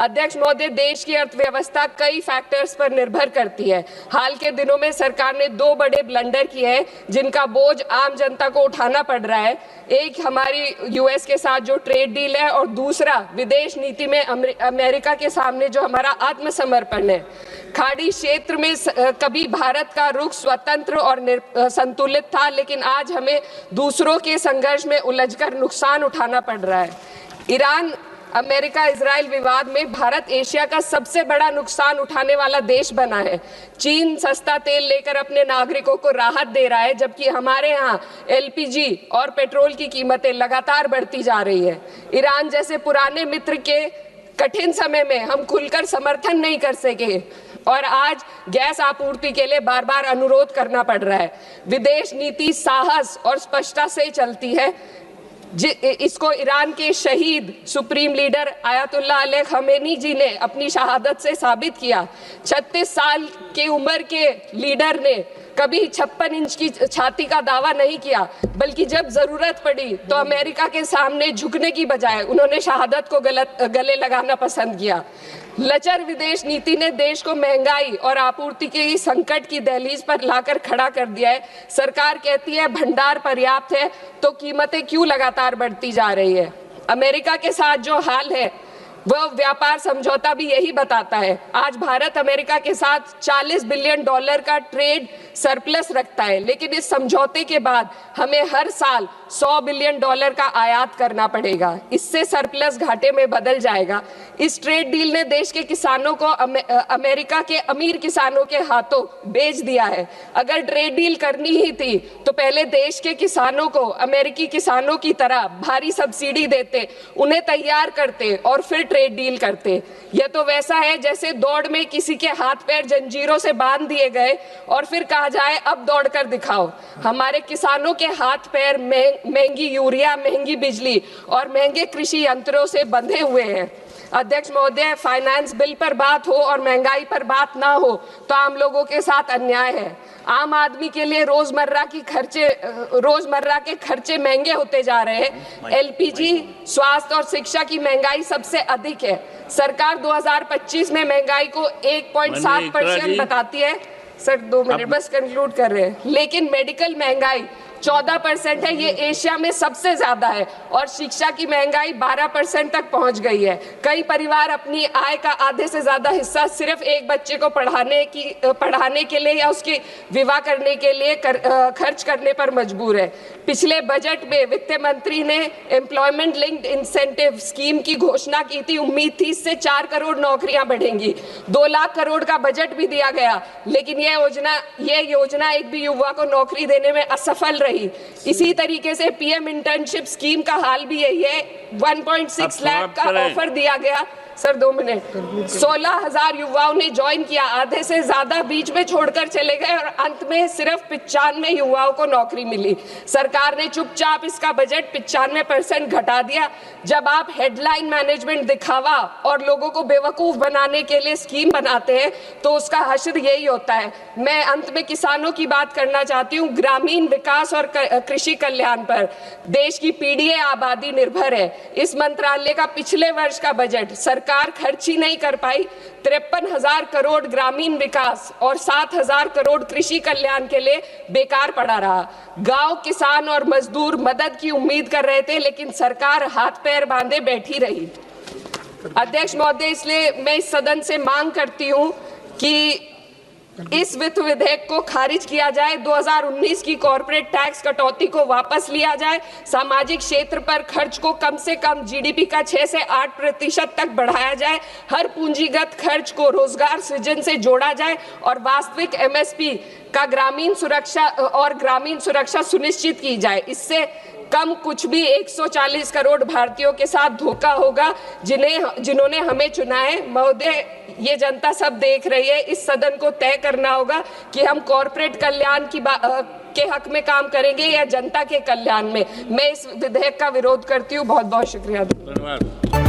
अध्यक्ष महोदय, देश की अर्थव्यवस्था कई फैक्टर्स पर निर्भर करती है। हाल के दिनों में सरकार ने 2 बड़े ब्लंडर किए हैं जिनका बोझ आम जनता को उठाना पड़ रहा है। एक हमारी यूएस के साथ जो ट्रेड डील है और दूसरा विदेश नीति में अमेरिका के सामने जो हमारा आत्मसमर्पण है। खाड़ी क्षेत्र में कभी भारत का रुख स्वतंत्र और संतुलित था, लेकिन आज हमें दूसरों के संघर्ष में उलझकर नुकसान उठाना पड़ रहा है। ईरान अमेरिका इजराइल विवाद में भारत एशिया का सबसे बड़ा नुकसान उठाने वाला देश बना है। चीन सस्ता तेल लेकर अपने नागरिकों को राहत दे रहा है, जबकि हमारे यहाँ एलपीजी और पेट्रोल की कीमतें लगातार बढ़ती जा रही है। ईरान जैसे पुराने मित्र के कठिन समय में हम खुलकर समर्थन नहीं कर सके और आज गैस आपूर्ति के लिए बार बार अनुरोध करना पड़ रहा है। विदेश नीति साहस और स्पष्टता से चलती है। इसको ईरान के शहीद supreme leader Ayatollah Ali Khamenei ji ने अपनी शहादत से साबित किया। 36 साल की उम्र के लीडर ने कभी 56 इंच की छाती का दावा नहीं किया, बल्कि जब जरूरत पड़ी तो अमेरिका के सामने झुकने की बजाय उन्होंने शहादत को गले लगाना पसंद किया। लचर विदेश नीति ने देश को महंगाई और आपूर्ति के संकट की दहलीज पर लाकर खड़ा कर दिया है। सरकार कहती है भंडार पर्याप्त है, तो कीमतें क्यों लगातार बढ़ती जा रही है। अमेरिका के साथ जो हाल है वह व्यापार समझौता भी यही बताता है। आज भारत अमेरिका के साथ $40 बिलियन का ट्रेड सरप्लस रखता है, लेकिन इस समझौते के बाद हमें हर साल $100 बिलियन का आयात करना पड़ेगा। इससे सरप्लस घाटे में बदल जाएगा। इस ट्रेड डील ने देश के किसानों को अमेरिका के अमीर किसानों के हाथों बेच दिया है। अगर ट्रेड डील करनी ही थी तो पहले देश के किसानों को अमेरिकी किसानों की तरह भारी सब्सिडी देते, उन्हें तैयार करते और फिर ट्रेड डील करते। यह तो वैसा है जैसे दौड़ में किसी के हाथ पैर जंजीरों से बांध दिए गए और फिर कहा जाए अब दौड़ कर दिखाओ। हमारे किसानों के हाथ पैर महंगी यूरिया, महंगी बिजली और महंगे कृषि यंत्रों से बंधे हुए हैं। अध्यक्ष महोदय, फाइनेंस बिल पर बात हो और महंगाई पर बात ना हो तो आम लोगों के साथ अन्याय है। आम आदमी के लिए रोजमर्रा के खर्चे महंगे होते जा रहे हैं। एलपीजी, स्वास्थ्य और शिक्षा की महंगाई सबसे अधिक है। सरकार 2025 में महंगाई को 1.7% बताती है। सर 2 मिनट बस कंक्लूड कर रहे हैं। लेकिन मेडिकल महंगाई 14% है, ये एशिया में सबसे ज्यादा है और शिक्षा की महंगाई 12% तक पहुंच गई है। कई परिवार अपनी आय का आधे से ज्यादा हिस्सा सिर्फ एक बच्चे को पढ़ाने के लिए या उसकी विवाह करने के लिए खर्च करने पर मजबूर है। पिछले बजट में वित्त मंत्री ने एम्प्लॉयमेंट लिंक्ड इंसेंटिव स्कीम की घोषणा की थी। उम्मीद थी इससे 4 करोड़ नौकरियां बढ़ेंगी। 2 लाख करोड़ का बजट भी दिया गया, लेकिन ये योजना एक भी युवा को नौकरी देने में असफल रही। इसी तरीके से पीएम इंटर्नशिप स्कीम का हाल भी यही है। 1.6 लाख का ऑफर दिया गया। Sir 2 minute. 16,000 युवाओं ने ज्वाइन किया, आधे से ज्यादा बीच में छोड़कर चले गए और अंत में सिर्फ 95 युवाओं को नौकरी मिली। सरकार ने चुपचाप इसका बजट 95% घटा दिया। जब आप हेडलाइन मैनेजमेंट, दिखावा और लोगों को बेवकूफ बनाने के लिए स्कीम बनाते हैं तो उसका हश्र यही होता है। मैं अंत में किसानों की बात करना चाहती हूँ। ग्रामीण विकास और कृषि कल्याण पर देश की पीढ़ी आबादी निर्भर है। इस मंत्रालय का पिछले वर्ष का बजट सरकार खर्च ही नहीं कर पाई। 53,000 करोड़ ग्रामीण विकास और 7,000 करोड़ कृषि कल्याण के लिए बेकार पड़ा रहा। गांव, किसान और मजदूर मदद की उम्मीद कर रहे थे, लेकिन सरकार हाथ पैर बांधे बैठी रही। अध्यक्ष महोदय, इसलिए मैं इस सदन से मांग करती हूं कि इस वित्त विधेयक को खारिज किया जाए। 2019 की कॉर्पोरेट टैक्स कटौती को वापस लिया जाए। सामाजिक क्षेत्र पर खर्च को कम से कम जीडीपी का 6 से 8% तक बढ़ाया जाए। हर पूंजीगत खर्च को रोजगार सृजन से जोड़ा जाए और वास्तविक एमएसपी का ग्रामीण सुरक्षा सुनिश्चित की जाए। इससे कम कुछ भी 140 करोड़ भारतीयों के साथ धोखा होगा जिन्होंने हमें चुना है। महोदय, ये जनता सब देख रही है। इस सदन को तय करना होगा कि हम कॉर्पोरेट कल्याण के हक में काम करेंगे या जनता के कल्याण में। मैं इस विधेयक का विरोध करती हूँ। बहुत बहुत शुक्रिया। धन्यवाद।